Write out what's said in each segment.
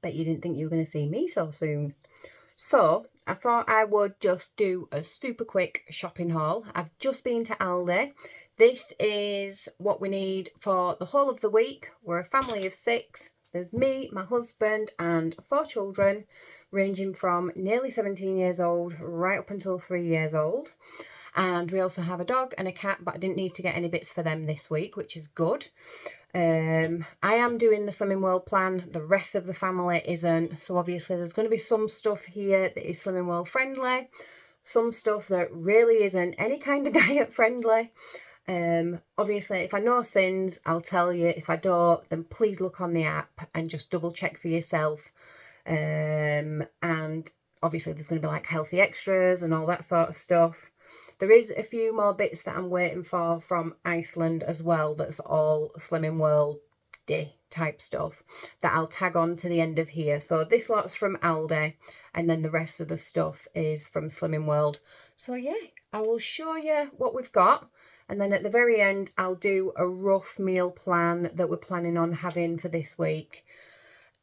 Bet you didn't think you were going to see me so soon. So I thought I would just do a super quick shopping haul. I've just been to Aldi. This is what we need for the whole of the week. We're a family of 6. There's me, my husband and 4 children, ranging from nearly 17 years old right up until 3 years old. And we also have a dog and a cat, but I didn't need to get any bits for them this week, which is good. I am doing the Slimming World plan. The rest of the family isn't. So obviously there's going to be some stuff here that is Slimming World friendly. Some stuff that really isn't any kind of diet friendly. Obviously, if I know sins, I'll tell you. If I don't, then please look on the app and just double check for yourself. And obviously there's going to be like healthy extras and all that sort of stuff. There is a few more bits that I'm waiting for from Iceland as well. That's all Slimming World day type stuff that I'll tag on to the end of here. So this lot's from Aldi and then the rest of the stuff is from Slimming World. So yeah, I will show you what we've got. And then at the very end, I'll do a rough meal plan that we're planning on having for this week.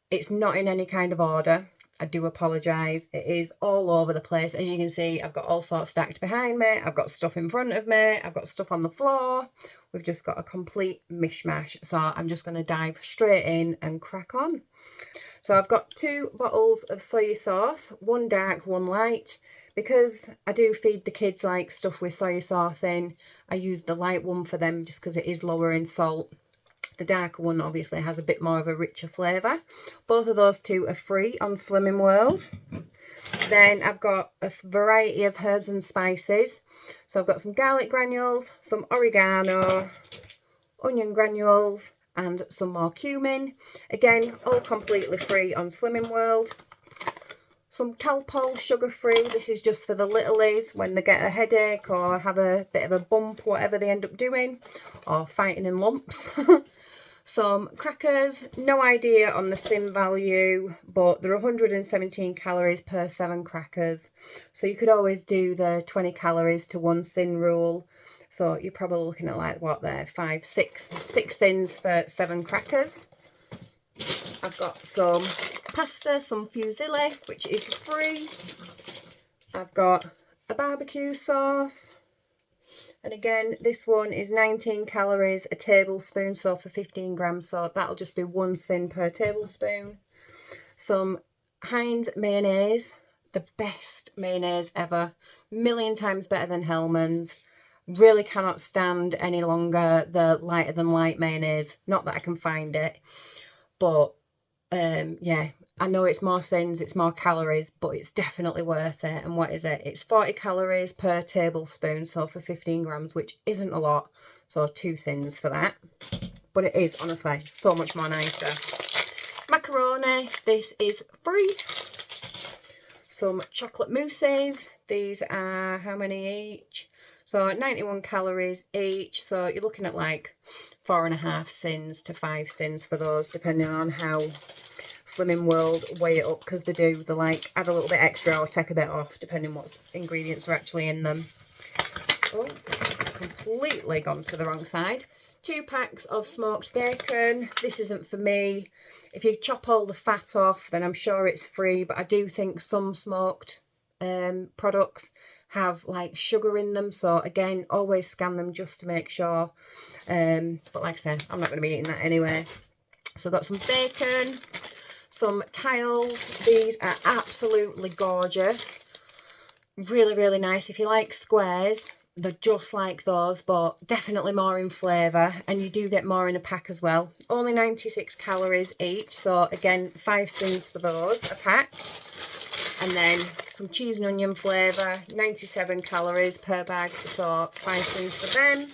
It's not in any kind of order. I do apologise. It is all over the place. As you can see, I've got all sorts stacked behind me. I've got stuff in front of me. I've got stuff on the floor. We've just got a complete mishmash. So I'm just going to dive straight in and crack on. So I've got 2 bottles of soy sauce, one dark, one light. Because I do feed the kids like stuff with soy sauce in, I use the light one for them just because it is lower in salt. The darker one obviously has a bit more of a richer flavour. Both of those 2 are free on Slimming World. Then I've got a variety of herbs and spices. So I've got some garlic granules, some oregano, onion granules and some more cumin. Again, all completely free on Slimming World. Some Calpol sugar-free. This is just for the littlies when they get a headache or have a bit of a bump, whatever they end up doing, or fighting in lumps. Some crackers, no idea on the sin value, but they're 117 calories per 7 crackers. So you could always do the 20 calories to 1 sin rule. So you're probably looking at like what there, 6 sins for 7 crackers. I've got some pasta, some fusilli, which is free. I've got a barbecue sauce. And again, this one is 19 calories, a tablespoon, so for 15 grams, so that'll just be 1 sin per tablespoon. Some Heinz mayonnaise, the best mayonnaise ever, million times better than Hellmann's. Really cannot stand any longer the lighter than light mayonnaise, not that I can find it, but yeah, I know it's more sins, it's more calories, but it's definitely worth it. And what is it? It's 40 calories per tablespoon, so for 15 grams, which isn't a lot. So 2 sins for that. But it is, honestly, so much more nicer. Macaroni, this is free. Some chocolate mousses. These are how many each? So 91 calories each. So you're looking at like 4.5 sins to 5 sins for those, depending on how Slimming World weigh it up, because they like add a little bit extra or take a bit off depending what ingredients are actually in them. Oh, completely gone to the wrong side. 2 packs of smoked bacon. This isn't for me. If you chop all the fat off, then I'm sure it's free, but I do think some smoked products have like sugar in them, so again, always scan them just to make sure. But like I said, I'm not going to be eating that anyway. So I've got some bacon, some tiles. These are absolutely gorgeous. Really, really nice. If you like squares, they're just like those, but definitely more in flavour, and you do get more in a pack as well. Only 96 calories each, so again, 5 sins for those a pack. And then some cheese and onion flavour, 97 calories per bag, so 5 sins for them.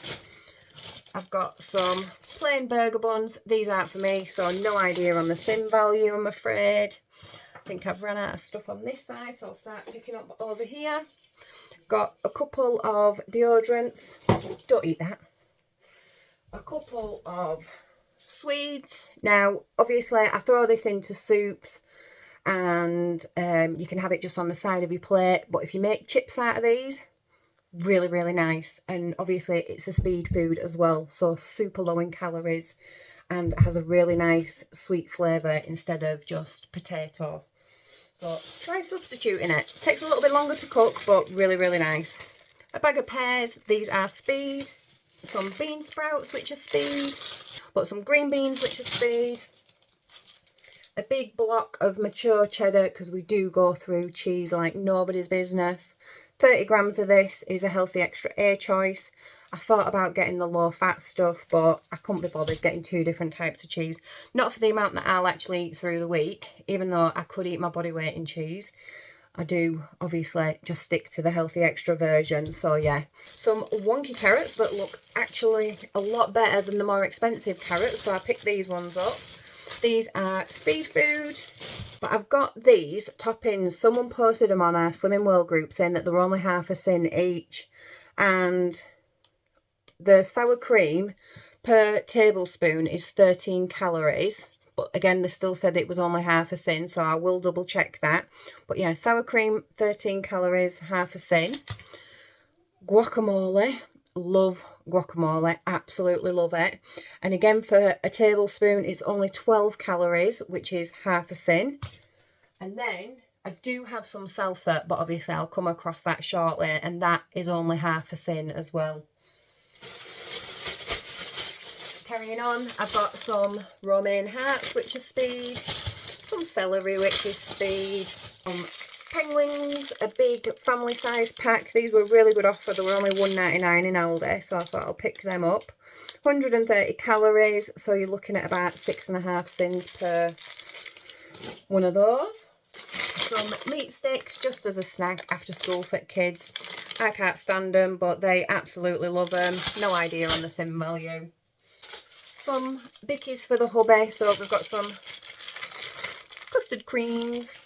I've got some plain burger buns. These aren't for me, so no idea on the sin value, I'm afraid. I think I've run out of stuff on this side, so I'll start picking up over here. Got a couple of deodorants. Don't eat that. A couple of Swedes. Now, obviously, I throw this into soups, and you can have it just on the side of your plate. But if you make chips out of these, really, really nice. And obviously, it's a speed food as well, so super low in calories. and has a really nice sweet flavour instead of just potato. So try substituting it. Takes a little bit longer to cook, but really, really nice. A bag of pears, these are speed. Some bean sprouts, which are speed. But some green beans, which are speed. A big block of mature cheddar, because we do go through cheese like nobody's business. 30 grams of this is a healthy extra A choice. I thought about getting the low fat stuff, but I couldn't be bothered getting 2 different types of cheese. Not for the amount that I'll actually eat through the week, even though I could eat my body weight in cheese. I do obviously just stick to the healthy extra version. So yeah, some wonky carrots that look actually a lot better than the more expensive carrots. So I picked these ones up. These are speed food, but I've got these toppings. Someone posted them on our Slimming World group saying that they're only half a sin each. And the sour cream per tablespoon is 13 calories. But again, they still said it was only half a sin, so I will double check that. But yeah, sour cream, 13 calories, half a sin. Guacamole. Love guacamole, absolutely love it. And again, for a tablespoon, it's only 12 calories, which is half a sin. And then I do have some salsa, but obviously I'll come across that shortly, and that is only half a sin as well. Carrying on, I've got some romaine hearts, which are speed, some celery, which is speed, penguins, a big family size pack. These were really good offer. They were only $1.99 in Aldi, so I thought I'll pick them up. 130 calories, so you're looking at about 6.5 sins per one of those. Some meat sticks just as a snack after school for kids. I can't stand them, but they absolutely love them. No idea on the sin value. Some bickies for the hubby, so we've got some custard creams,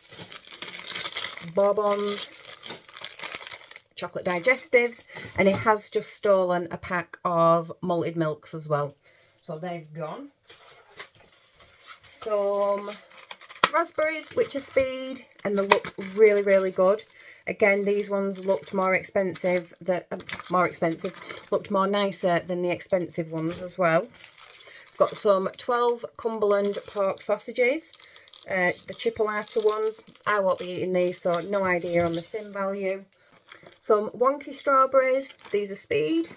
bonbons, chocolate digestives, and it has just stolen a pack of malted milks as well. So they've gone. Some raspberries, which are speed, and they look really, really good. Again, these ones looked more expensive, looked more nicer than the expensive ones as well. Got some 12 Cumberland pork sausages, the chipolata ones. I won't be eating these, so no idea on the sin value. Some wonky strawberries, these are speed.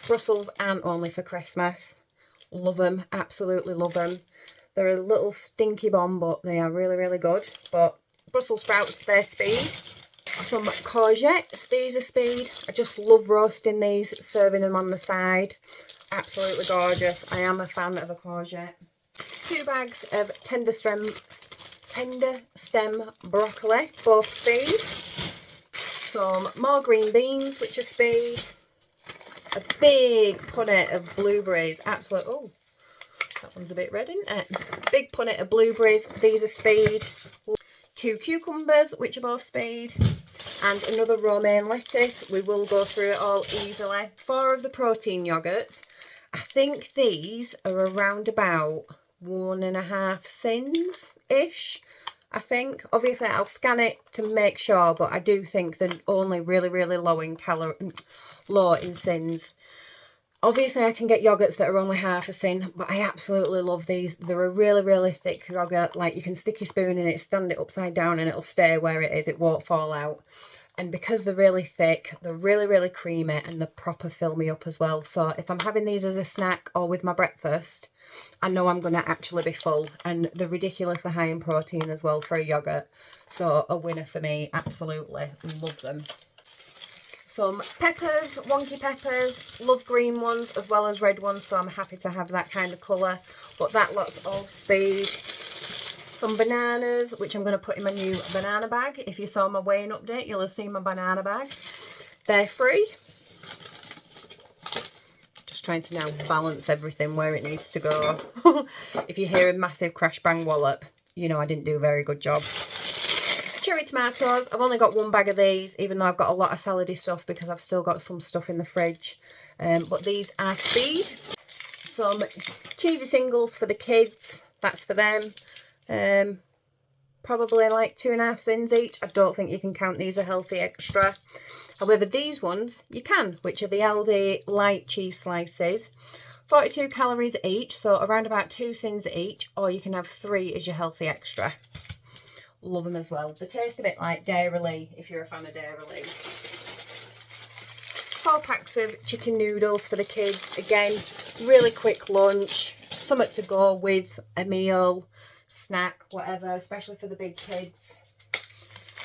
Brussels and only for Christmas. Love them, absolutely love them. They're a little stinky bomb, but they are really, really good. But Brussels sprouts, they're speed. Some courgettes, these are speed. I just love roasting these, serving them on the side. Absolutely gorgeous. I am a fan of a courgette. 2 bags of tender stem broccoli, both speed. Some more green beans, which are speed. A big punnet of blueberries, absolutely. Oh, that one's a bit red, isn't it? Big punnet of blueberries, these are speed. 2 cucumbers, which are both speed. And another romaine lettuce. We will go through it all easily. 4 of the protein yogurts. I think these are around about 1.5 sins-ish, I think. Obviously, I'll scan it to make sure, but I do think they're only really, really low in sins. Obviously, I can get yogurts that are only half a sin, but I absolutely love these. They're a really, really thick yogurt. Like, you can stick your spoon in it, stand it upside down, and it'll stay where it is. It won't fall out. And because they're really thick, they're really, really creamy, and they proper fill me up as well. So if I'm having these as a snack or with my breakfast, I know I'm going to actually be full. And they're ridiculously high in protein as well for a yogurt. So a winner for me, absolutely. Love them. Some peppers, wonky peppers, love green ones as well as red ones, so I'm happy to have that kind of colour, but that lot's all speed. Some bananas, which I'm going to put in my new banana bag. If you saw my weighing update, you'll have seen my banana bag. They're free. Just trying to now balance everything where it needs to go. If you hear a massive crash bang wallop, you know I didn't do a very good job. Cherry tomatoes, I've only got 1 bag of these, even though I've got a lot of salady stuff because I've still got some stuff in the fridge. But these are speed. Some cheesy singles for the kids, that's for them. Probably like 2.5 sins each. I don't think you can count these a healthy extra. However, these ones you can, which are the Aldi light cheese slices. 42 calories each, so around about 2 sins each, or you can have 3 as your healthy extra. Love them as well. They taste a bit like Dairy, if you're a fan of Dairy. 4 packs of chicken noodles for the kids. Again, really quick lunch, something to go with a meal, snack, whatever, especially for the big kids.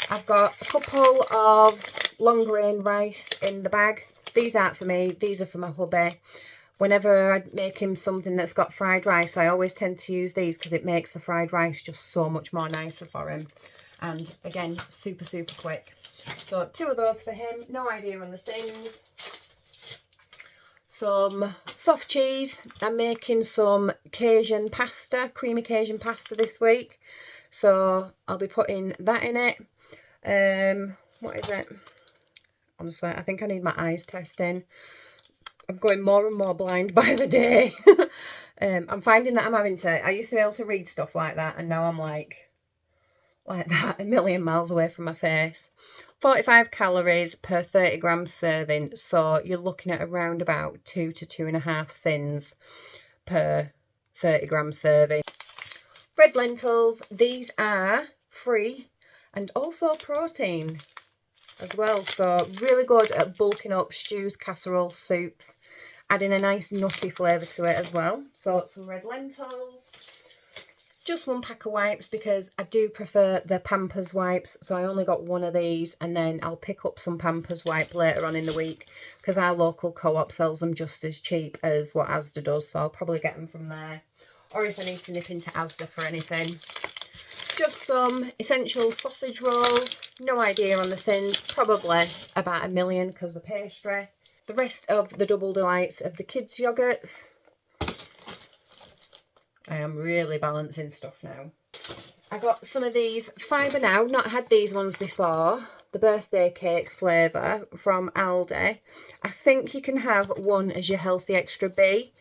I've got a couple of long grain rice in the bag. These aren't for me, these are for my hubby. Whenever I make him something that's got fried rice, I always tend to use these because it makes the fried rice just so much more nicer for him. And again, super, super quick. So 2 of those for him. No idea on the sins. Some soft cheese. I'm making some Cajun pasta, creamy Cajun pasta this week. So I'll be putting that in it. What is it? Honestly, I think I need my eyes testing. I'm going more and more blind by the day. I'm finding that I'm having to... I used to be able to read stuff like that, and now I'm like that, a million miles away from my face. 45 calories per 30 gram serving, so you're looking at around about 2 to 2.5 sins per 30 gram serving. Red lentils, these are free and also protein as well, so really good at bulking up stews, casseroles, soups, adding a nice nutty flavour to it as well. So some red lentils, just 1 pack of wipes because I do prefer the Pampers wipes, so I only got 1 of these, and then I'll pick up some Pampers wipe later on in the week because our local co-op sells them just as cheap as what Asda does, so I'll probably get them from there, or if I need to nip into Asda for anything. Just some essential sausage rolls, no idea on the sins, probably about 1 million because of pastry. The rest of the Double Delights of the kids' yoghurts. I am really balancing stuff now. I got some of these Fibre Now, not had these ones before, the birthday cake flavour from Aldi. I think you can have 1 as your healthy extra B.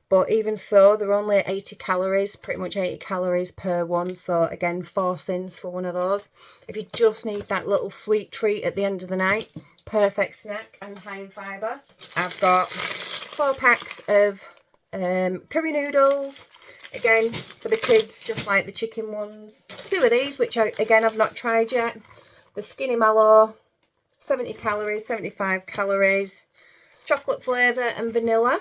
But even so, they're only 80 calories, pretty much 80 calories per one. So again, 4 sins for 1 of those. If you just need that little sweet treat at the end of the night, perfect snack and high in fibre. I've got 4 packs of curry noodles. Again, for the kids, just like the chicken ones. 2 of these, which again, I've not tried yet. The Skinny Mallow, 70 calories, 75 calories. Chocolate flavour and vanilla.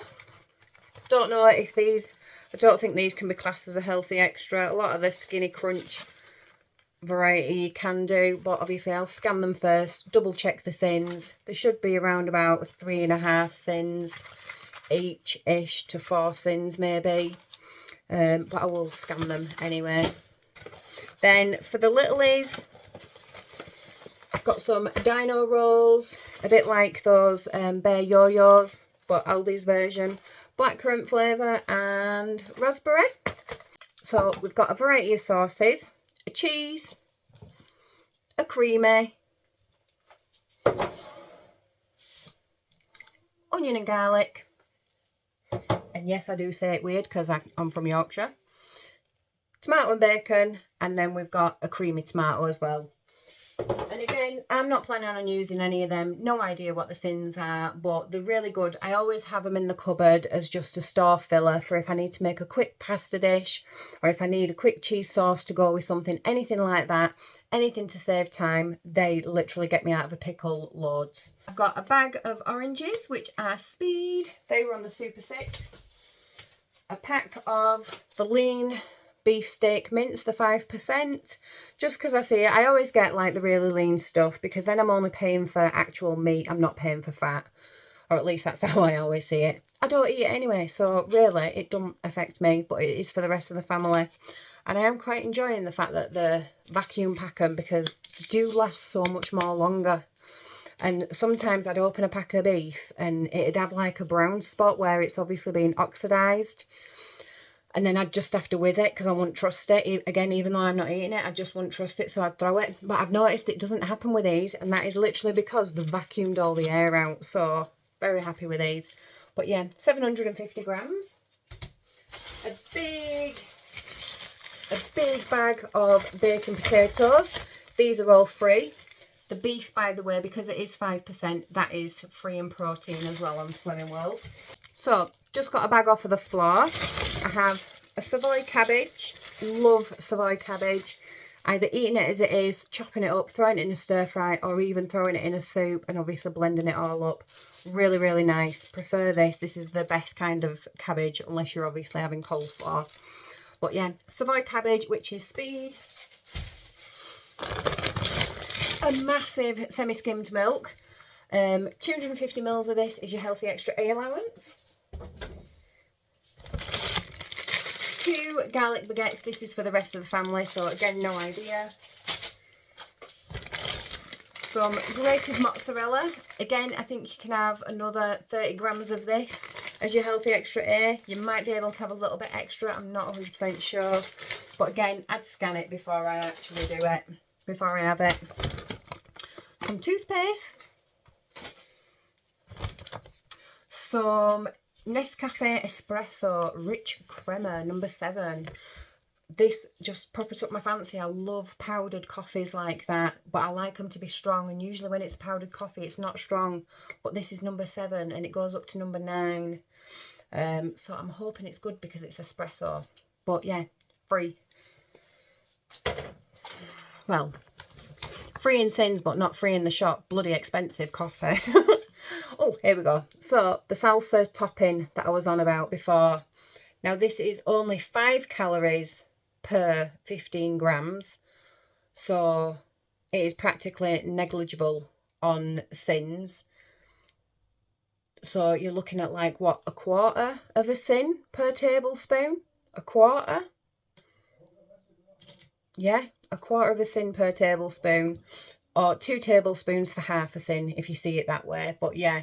Don't know if these, I don't think these can be classed as a healthy extra. A lot of the Skinny Crunch variety you can do, but obviously I'll scan them first, double check the sins. They should be around about 3.5 sins each-ish to 4 sins maybe, but I will scan them anyway. Then for the littlies, I've got some dino rolls, a bit like those Bear Yo-Yos, but Aldi's version. Blackcurrant flavour and raspberry. So we've got a variety of sauces, a cheese, a creamy, onion and garlic, and yes, I do say it weird because I'm from Yorkshire, tomato and bacon, and then we've got a creamy tomato as well. And again, I'm not planning on using any of them. No idea what the sins are, but they're really good. I always have them in the cupboard as just a store filler for if I need to make a quick pasta dish, or if I need a quick cheese sauce to go with something, anything like that, anything to save time. They literally get me out of a pickle loads. I've got a bag of oranges, which are Speed. They were on the Super 6. A pack of the lean beef steak mince, the 5%, just because I see it. I always get like the really lean stuff because then I'm only paying for actual meat. I'm not paying for fat, or at least that's how I always see it. I don't eat it anyway, so really it don't affect me, but it is for the rest of the family. And I am quite enjoying the fact that the vacuum pack them because they do last so much more longer. And sometimes I'd open a pack of beef and it'd have like a brown spot where it's obviously been oxidised. And then I'd just have to whiz it because I wouldn't trust it. Again, even though I'm not eating it, I just wouldn't trust it, so I'd throw it. But I've noticed it doesn't happen with these, and that is literally because they've vacuumed all the air out. So, very happy with these. But yeah, 750 grams. A big bag of baked potatoes. These are all free. The beef, by the way, because it is 5%, that is free in protein as well on Slimming World. So, just got a bag off of the floor. I have a Savoy cabbage. Love Savoy cabbage. Either eating it as it is, chopping it up, throwing it in a stir fry, or even throwing it in a soup and obviously blending it all up. Really, really nice. Prefer this. This is the best kind of cabbage, unless you're obviously having coleslaw. But yeah, Savoy cabbage, which is speed. A massive semi-skimmed milk. 250 mils of this is your healthy extra A allowance. 2 garlic baguettes. This is for the rest of the family, so again, no idea. Some grated mozzarella. Again, I think you can have another 30 grams of this as your healthy extra A. You might be able to have a little bit extra. I'm not 100% sure. But again, I'd scan it before I actually do it. Before I have it. Some toothpaste. Some Nescafe Espresso Rich Crema number 7. This just proper took my fancy. I love powdered coffees like that, but I like them to be strong, and usually when it's powdered coffee it's not strong, but this is number 7 and it goes up to number 9. So I'm hoping it's good because it's espresso. But yeah, free. Well, free in Sins, but not free in the shop. Bloody expensive coffee. Oh, here we go. So the salsa topping that I was on about before. Now this is only 5 calories per 15 grams. So it is practically negligible on Sins. So you're looking at like, what, a quarter of a sin per tablespoon? A quarter? Yeah, a quarter of a sin per tablespoon. Or 2 tablespoons for half a sin, if you see it that way. But yeah,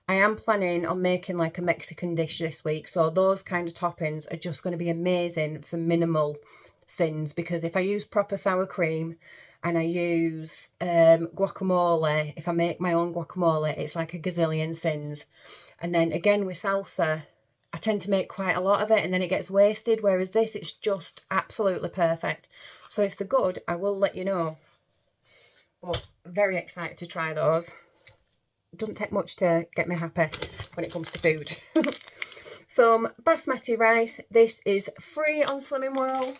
I am planning on making like a Mexican dish this week. So those kind of toppings are just going to be amazing for minimal sins. Because if I use proper sour cream and I use guacamole, if I make my own guacamole, it's like a gazillion sins. And then again with salsa, I tend to make quite a lot of it and then it gets wasted. Whereas this, it's just absolutely perfect. So if they're good, I will let you know. But very excited to try those. It doesn't take much to get me happy when it comes to food. Some basmati rice. This is free on Slimming World.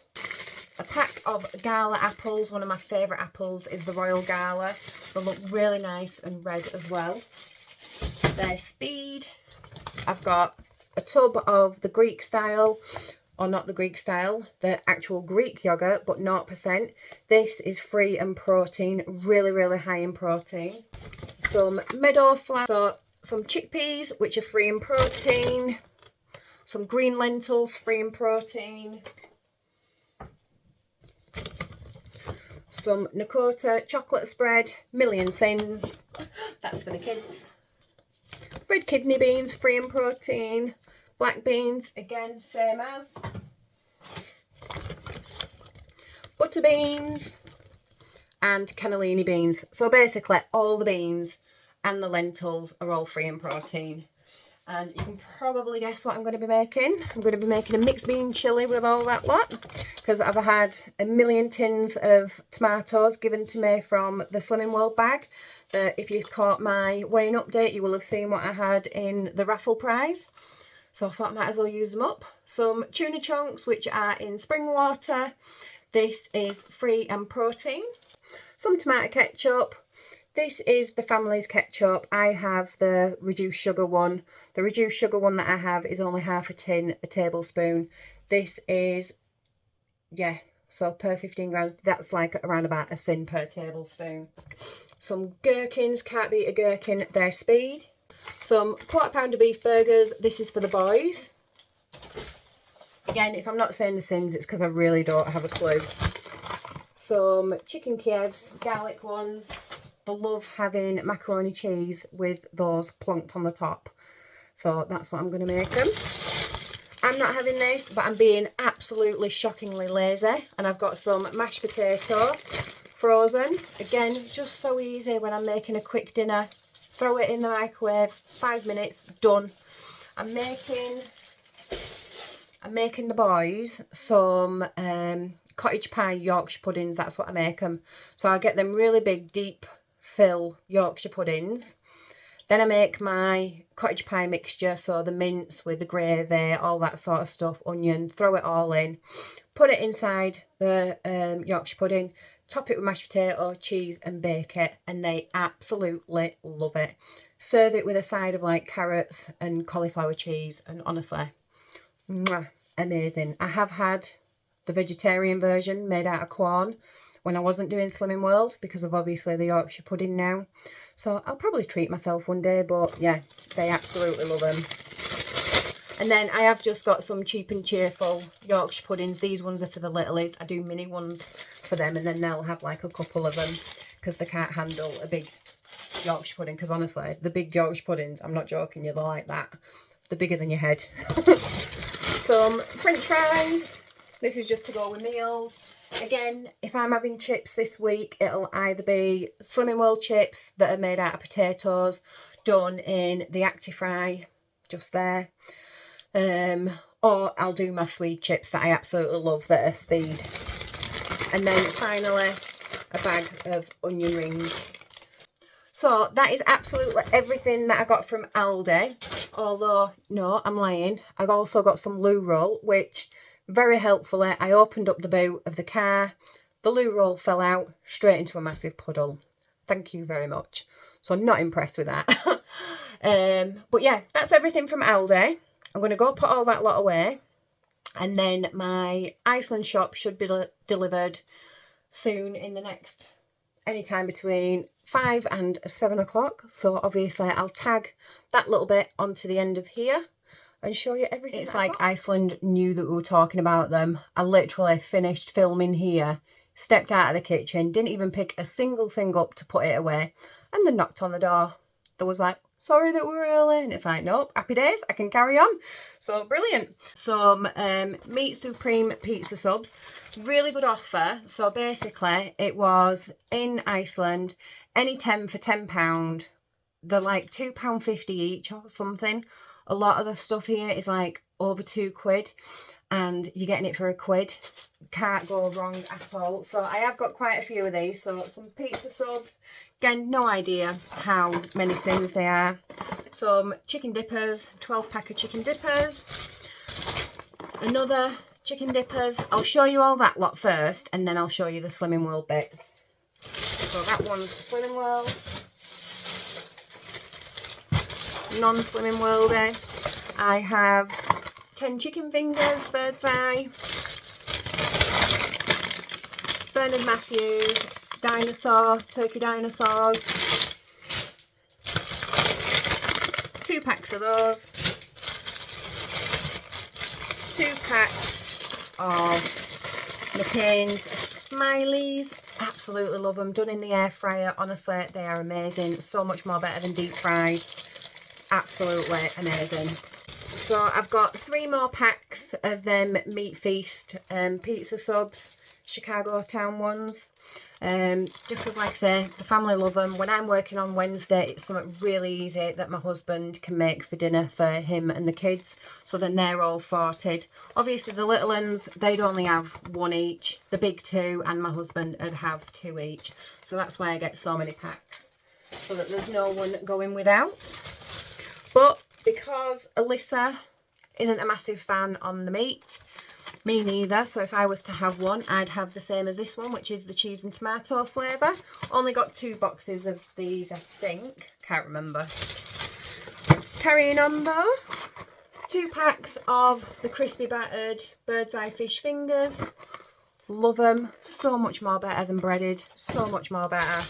A pack of gala apples. One of my favourite apples is the Royal Gala. They look really nice and red as well. They're speed. I've got a tub of the Greek style. Or not the Greek style, the actual Greek yogurt, but 0%. This is free and protein, really, really high in protein. Some meadow flour, so some chickpeas, which are free in protein. Some green lentils, free in protein. Some Nakota chocolate spread, million sins. That's for the kids. Red kidney beans, free in protein. Black beans, again, same as. Butter beans and cannellini beans. So basically all the beans and the lentils are all free in protein. And you can probably guess what I'm going to be making. I'm going to be making a mixed bean chilli with all that lot. Because I've had a million tins of tomatoes given to me from the Slimming World bag. If you caught my weighing update, you will have seen what I had in the raffle prize. So I thought I might as well use them up. Some tuna chunks, which are in spring water. This is free and protein. Some tomato ketchup. This is the family's ketchup. I have the reduced sugar one. The reduced sugar one that I have is only half a tin, a tablespoon. This is, yeah, so per 15 grams, that's like around about a sin per tablespoon. Some gherkins, can't beat a gherkin, they're speed. Some quarter pounder beef burgers. This is for the boys. Again, if I'm not saying the sins, it's because I really don't have a clue. Some chicken Kievs, garlic ones. They love having macaroni cheese with those plonked on the top. So that's what I'm going to make them. I'm not having this, but I'm being absolutely shockingly lazy. And I've got some mashed potato, frozen. Again, just so easy when I'm making a quick dinner. Throw it in the microwave, 5 minutes, done. I'm making the boys some cottage pie Yorkshire puddings. That's what I make them. So I get them really big, deep fill Yorkshire puddings. Then I make my cottage pie mixture, so the mince with the gravy, all that sort of stuff, onion, throw it all in, put it inside the Yorkshire pudding, top it with mashed potato, cheese and bake it, and they absolutely love it. Serve it with a side of like carrots and cauliflower cheese, and honestly, mwah, amazing. I have had the vegetarian version made out of corn when I wasn't doing Slimming World because of obviously the Yorkshire pudding now. So I'll probably treat myself one day, but yeah, they absolutely love them. And then I have just got some cheap and cheerful Yorkshire puddings. These ones are for the littlies. I do mini ones for them, and then they'll have like a couple of them because they can't handle a big Yorkshire pudding. Because honestly, the big Yorkshire puddings, I'm not joking, you're like that. They're bigger than your head. Some French fries. This is just to go with meals. Again, if I'm having chips this week, it'll either be Slimming World chips that are made out of potatoes, done in the Actifry, just there. Or I'll do my sweet chips that I absolutely love that are speed. And then finally, a bag of onion rings. So that is absolutely everything that I got from Aldi. Although, no, I'm lying. I also got some loo roll, which very helpfully, I opened up the boot of the car. The loo roll fell out straight into a massive puddle. Thank you very much. So I'm not impressed with that. But yeah, that's everything from Aldi. I'm going to go put all that lot away. And then my Iceland shop should be delivered soon in the next, anytime between 5 and 7 o'clock. So obviously I'll tag that little bit onto the end of here and show you everything. It's like Iceland knew that we were talking about them. I literally finished filming here, stepped out of the kitchen, didn't even pick a single thing up to put it away, and then knocked on the door. There was like, sorry that we're early, and it's like, nope, happy days, I can carry on. So brilliant. Some Meat Supreme pizza subs, really good offer. So basically it was in Iceland, any 10 for £10. They're like £2.50 each or something. A lot of the stuff here is like over £2 and you're getting it for £1. Can't go wrong at all. So I have got quite a few of these. So some pizza subs. Again, no idea how many things they are. Some chicken dippers, 12-pack of chicken dippers. Another chicken dippers. I'll show you all that lot first and then I'll show you the Slimming World bits. So that one's Slimming World. Non-Slimming Worldy. I have 10 chicken fingers, bird's eye, Bernard Matthews, dinosaur, turkey dinosaurs, 2 packs of those, 2 packs of McCain's Smileys. Absolutely love them, done in the air fryer. Honestly, they are amazing, so much more better than deep fried. Absolutely amazing. So I've got 3 more packs of them Meat Feast pizza subs, Chicago Town ones. Just because, like I say, the family love them. When I'm working on Wednesday, it's something really easy that my husband can make for dinner for him and the kids. So then they're all sorted. Obviously the little ones, they'd only have 1 each. The big 2 and my husband would have 2 each. So that's why I get so many packs, so that there's no one going without. But because Alyssa isn't a massive fan on the meat, me neither, so if I was to have one, I'd have the same as this one, which is the cheese and tomato flavour. Only got 2 boxes of these, I think. Can't remember. Carrying on though, 2 packs of the crispy battered bird's eye fish fingers. Love them. So much more better than breaded. So much more better.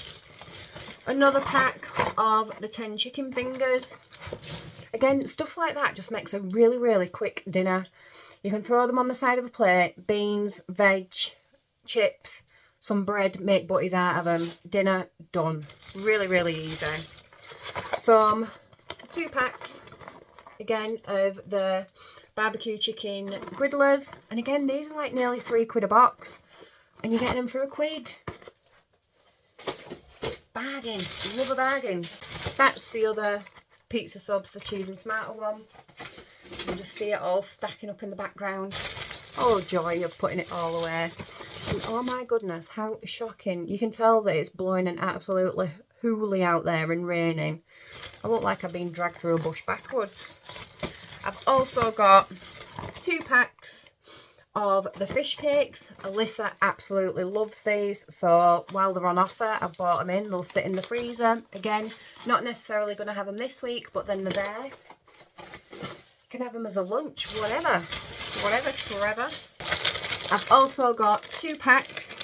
Another pack of the 10 chicken fingers. Again, stuff like that just makes a really, really quick dinner. You can throw them on the side of a plate, beans, veg, chips, some bread, make butties out of them. Dinner done. Really, really easy. Some 2 packs, again, of the barbecue chicken griddlers. And again, these are like nearly £3 a box. And you're getting them for £1. Bargain. Love a bargain. That's the other pizza subs, the cheese and tomato one. You can just see it all stacking up in the background. Oh, joy of putting it all away. And oh my goodness, how shocking. You can tell that it's blowing an absolutely coolie out there and raining. I look like I've been dragged through a bush backwards. I've also got 2 packs of the fish cakes. Alyssa absolutely loves these, so while they're on offer, I've bought them in. They'll sit in the freezer. Again, not necessarily going to have them this week, but then they're there. You can have them as a lunch, whatever, Trevor. I've also got 2 packs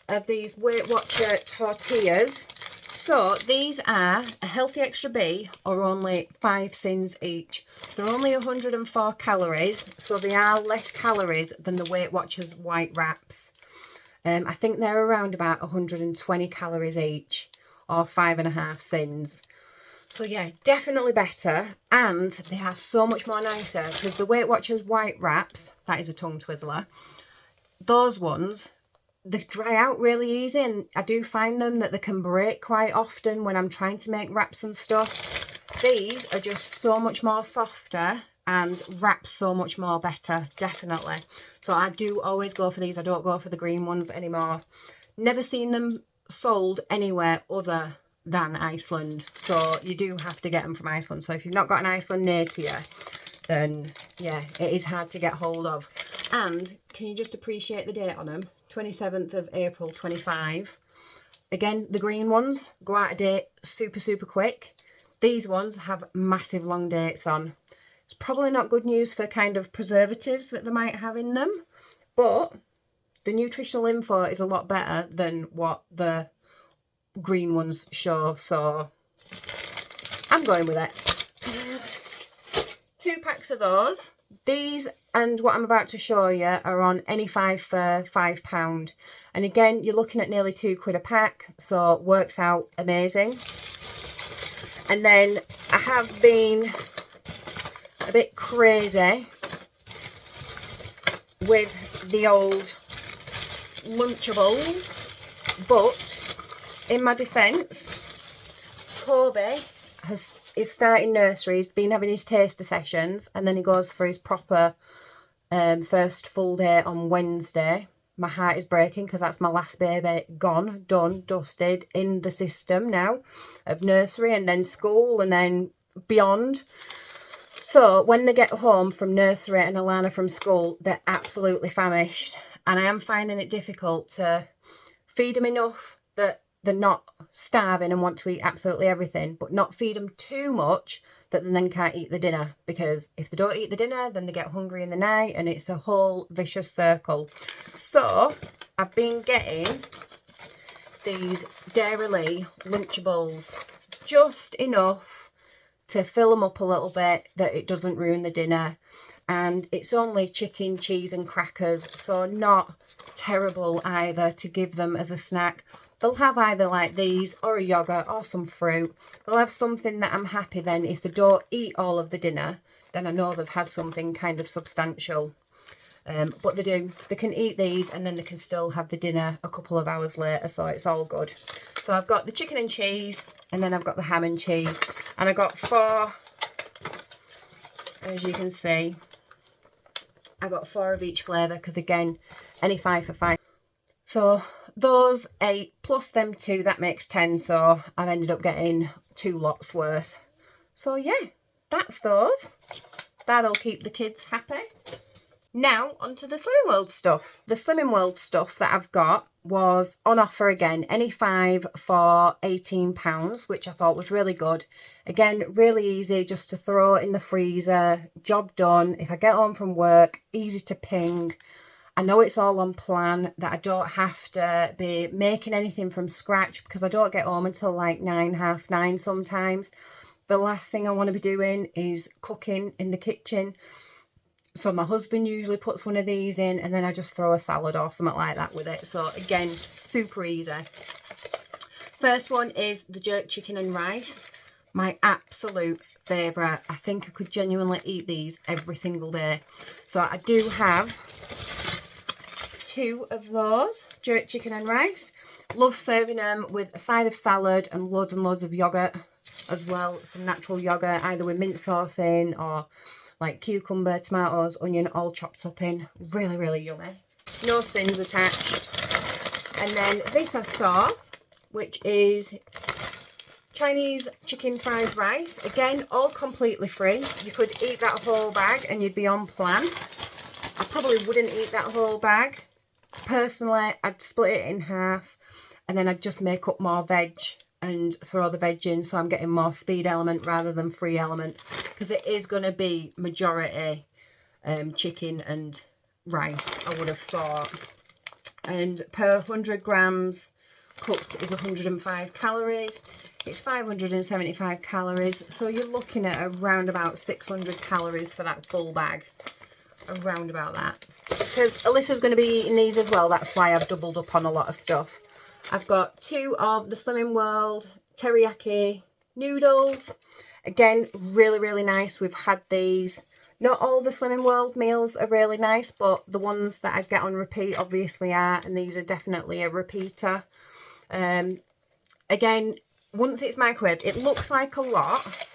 of these Weight Watcher tortillas. So these are a healthy extra B, or only 5 cents each. They're only 104 calories, so they are less calories than the Weight Watchers white wraps. I think they're around about 120 calories each, or 5.5 cents. So yeah, definitely better, and they are so much more nicer, because the Weight Watchers white wraps, that is a tongue twizzler, those ones, they dry out really easy, and I do find them that they can break quite often when I'm trying to make wraps and stuff. These are just so much more softer and wrap so much more better, definitely. So I do always go for these. I don't go for the green ones anymore. Never seen them sold anywhere other than Iceland, so you do have to get them from Iceland. So if you've not got an Iceland near to you, then yeah, it is hard to get hold of. And can you just appreciate the date on them? 27th of April 25. Again, the green ones go out of date super quick. These ones have massive long dates on. It's probably not good news for kind of preservatives that they might have in them, but the nutritional info is a lot better than what the green ones show, so I'm going with it. 2 packs of those. These and what I'm about to show you are on any 5 for £5, and again you're looking at nearly £2 a pack, so it works out amazing. And then I have been a bit crazy with the old Lunchables, but in my defence, Kobe is starting nursery. He's been having his taster sessions, and then he goes for his proper first full day on Wednesday. My heart is breaking because that's my last baby gone, done, dusted, in the system now of nursery and then school and then beyond. So when they get home from nursery and Alana from school, they're absolutely famished, and I am finding it difficult to feed them enough that they're not starving and want to eat absolutely everything, but not feed them too much that they then can't eat the dinner, because if they don't eat the dinner, then they get hungry in the night, and it's a whole vicious circle. So I've been getting these Dairy Lunchables, just enough to fill them up a little bit that it doesn't ruin the dinner, and it's only chicken, cheese and crackers, so not terrible either to give them as a snack. They'll have either like these or a yoghurt or some fruit. They'll have something that I'm happy then. If they don't eat all of the dinner, then I know they've had something kind of substantial. But they do. They can eat these and then they can still have the dinner a couple of hours later, so it's all good. So I've got the chicken and cheese, and then I've got the ham and cheese. And I got 4, as you can see. I got 4 of each flavour, because again, any 5 for £5. So those 8 plus them 2, that makes 10. So I've ended up getting 2 lots worth. So yeah, that's those. That'll keep the kids happy. Now onto the Slimming World stuff. The Slimming World stuff that I've got was on offer again, any 5 for £18, which I thought was really good. Again, really easy just to throw in the freezer, job done. If I get home from work, easy to ping. I know it's all on plan, that I don't have to be making anything from scratch, because I don't get home until like 9, half 9 sometimes. The last thing I want to be doing is cooking in the kitchen. So my husband usually puts one of these in, and then I just throw a salad or something like that with it. So again, super easy. First one is the jerk chicken and rice. My absolute favourite. I think I could genuinely eat these every single day. So I do have 2 of those jerk chicken and rice. Love serving them with a side of salad and loads of yogurt as well. Some natural yogurt, either with mint sauce in or like cucumber, tomatoes, onion, all chopped up in. Really yummy. No sins attached. And then this I saw, which is Chinese chicken fried rice. Again, all completely free. You could eat that whole bag and you'd be on plan. I probably wouldn't eat that whole bag. Personally, I'd split it in half and then I'd just make up more veg and throw the veg in, so I'm getting more speed element rather than free element, because it is going to be majority chicken and rice, I would have thought. And per 100 grams cooked is 105 calories. It's 575 calories, so you're looking at around about 600 calories for that full bag. Around about that. Because Alyssa's going to be eating these as well, that's why I've doubled up on a lot of stuff. I've got 2 of the Slimming World teriyaki noodles. Again, really, really nice. We've had these. Not all the Slimming World meals are really nice, but the ones that I get on repeat obviously are, and these are definitely a repeater. Again, once it's microwaved, it looks like a lot.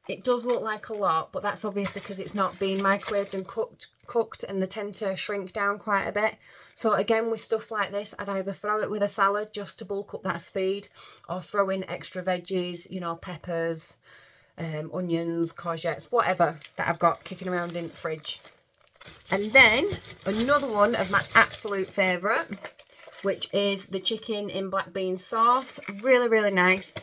It does look like a lot, but that's obviously because it's not being microwaved and cooked, and they tend to shrink down quite a bit. So again, with stuff like this, I'd either throw it with a salad just to bulk up that speed, or throw in extra veggies, you know, peppers, onions, courgettes, whatever that I've got kicking around in the fridge. And then another one of my absolute favourite, which is the chicken in black bean sauce. Really, really nice.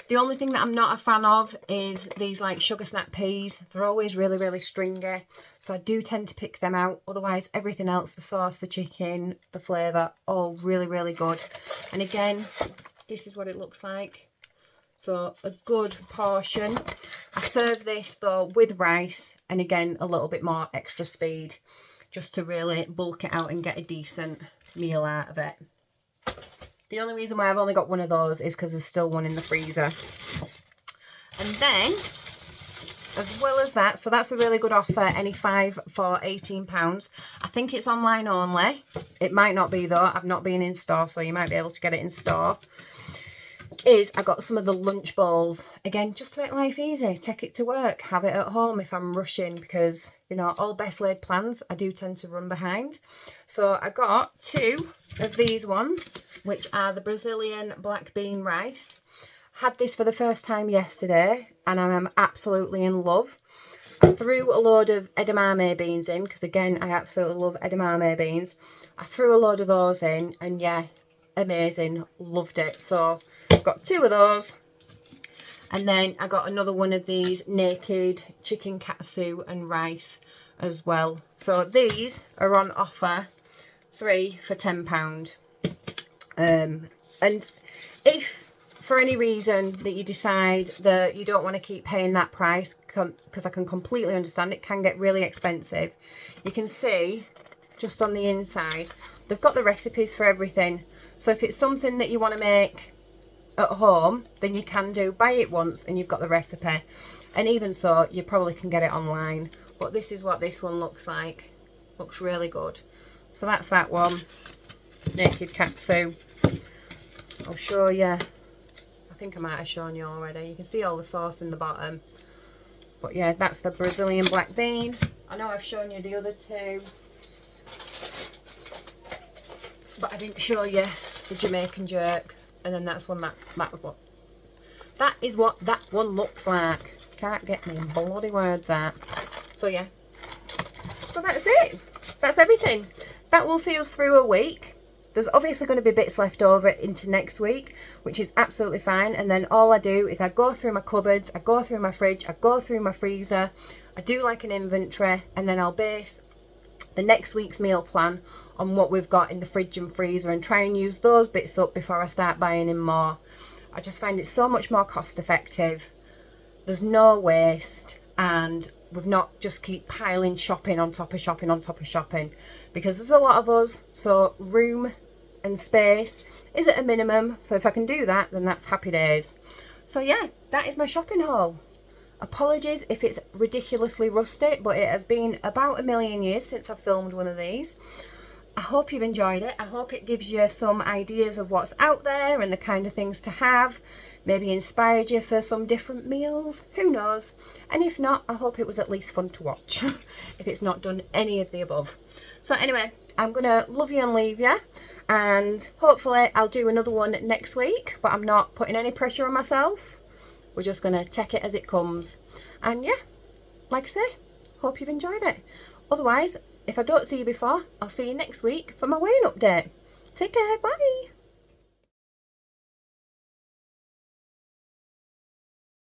The only thing that I'm not a fan of is these like sugar snap peas. They're always really, really stringy. So I do tend to pick them out. Otherwise, everything else, the sauce, the chicken, the flavour, all really, really good. And again, this is what it looks like. So a good portion. I serve this though with rice, and again, a little bit more extra speed, just to really bulk it out and get a decent meal out of it. The only reason why I've only got one of those is because there's still one in the freezer. And then, as well as that, so that's a really good offer, any 5 for £18. I think it's online only. It might not be though, I've not been in store, so you might be able to get it in store. I got some of the lunch bowls. Again, just to make life easy, take it to work, have it at home if I'm rushing, because, you know, all best laid plans, I do tend to run behind. So I got 2 of these ones, which are the Brazilian black bean rice. Had this for the first time yesterday, and I am absolutely in love. I threw a load of edamame beans in, because again, I absolutely love edamame beans. I threw a load of those in, and yeah, amazing, loved it. So got 2 of those, and then I got another one of these naked chicken katsu and rice as well. So these are on offer, 3 for £10. And if for any reason that you decide that you don't want to keep paying that price, because I can completely understand it can get really expensive, you can see just on the inside they've got the recipes for everything. So if it's something that you want to make at home, then you can buy it once and you've got the recipe. And even so, you probably can get it online. But this is what this one looks like. Looks really good. So that's that one, naked katsu. I'll show you. I think I might have shown you already. You can see all the sauce in the bottom. But yeah, that's the Brazilian black bean. I know I've shown you the other 2, but I didn't show you the Jamaican jerk. And then that's one that is what that one looks like. Can't get me bloody words out. So yeah, so that's it. That's everything. That will see us through a week. There's obviously going to be bits left over into next week, which is absolutely fine. And then all I do is I go through my cupboards, I go through my fridge, I go through my freezer, I do like an inventory, and then I'll base the next week's meal plan on what we've got in the fridge and freezer, and try and use those bits up before I start buying in more. I just find it so much more cost effective. There's no waste, and we've not just keep piling shopping on top of shopping on top of shopping, because there's a lot of us, so room and space is at a minimum. So if I can do that, then that's happy days. So yeah, that is my shopping haul. Apologies if it's ridiculously rusty, but it has been about a million years since I've filmed one of these. I hope you've enjoyed it. I hope it gives you some ideas of what's out there and the kind of things to have. Maybe inspired you for some different meals. Who knows? And if not, I hope it was at least fun to watch. If it's not done any of the above. So anyway, I'm going to love you and leave you. and hopefully I'll do another one next week, but I'm not putting any pressure on myself. We're just going to take it as it comes. And yeah, like I say, hope you've enjoyed it. Otherwise, if I don't see you before, I'll see you next week for my weighing update. Take care, bye.